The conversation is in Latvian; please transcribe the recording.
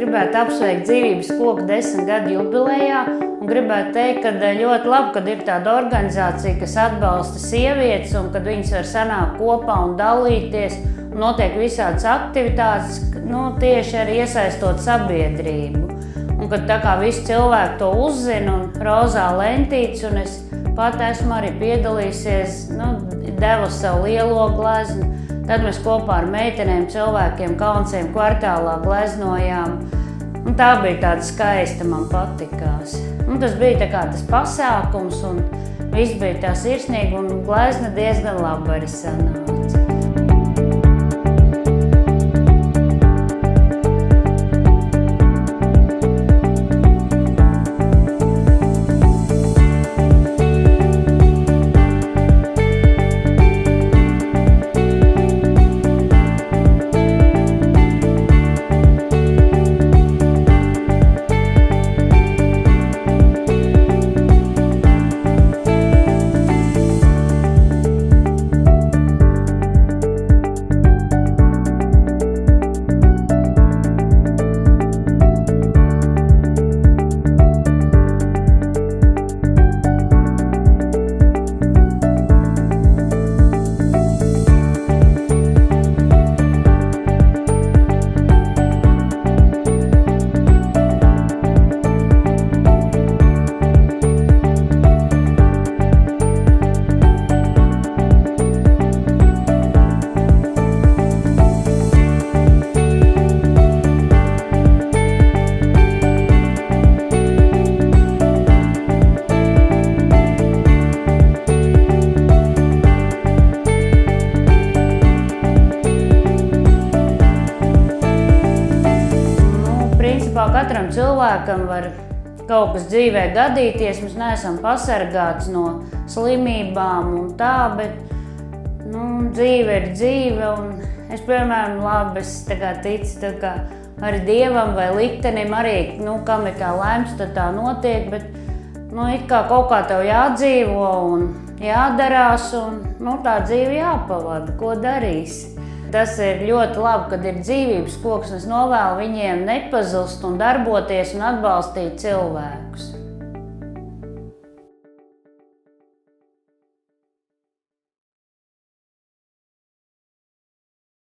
gribētu apsveikt Dzīvības koku 10 gadu jubilejā un gribētu teikt, ka ļoti labi, kad ir tāda organizācija, kas atbalsta sievietes un kad viņas var sanākt kopā un dalīties un notiek visādas aktivitātes, tieši arī iesaistot sabiedrību. Un kad tā kā visi cilvēki to uzzina un rozā lentītes, un es pat esmu arī piedalīsies, devu savu lielo gleznu. Tad mēs kopā ar meitenēm, cilvēkiem Kalnciem kvartālā gleznojām. Un tā bija tāda skaista, man patikās. Tas bija tā kā tas pasākums, un viss bija tā sirsnīgi, un glezna diezgan labi arī sanāca. Katram cilvēkam var kaut kas dzīvē gadīties, mēs neesam pasargāts no slimībām un tā, bet dzīve ir dzīve, un es, piemēram, ticu arī Dievam vai liktenim arī, kam ir tā lemts, tad tā notiek, bet it kā kaut kā tev jādzīvo un jādarās, un tā dzīve jāpavada, ko darīsi. Tas ir ļoti labi, kad ir Dzīvības koks, un es novēlu viņiem nepazust un darboties un atbalstīt cilvēkus.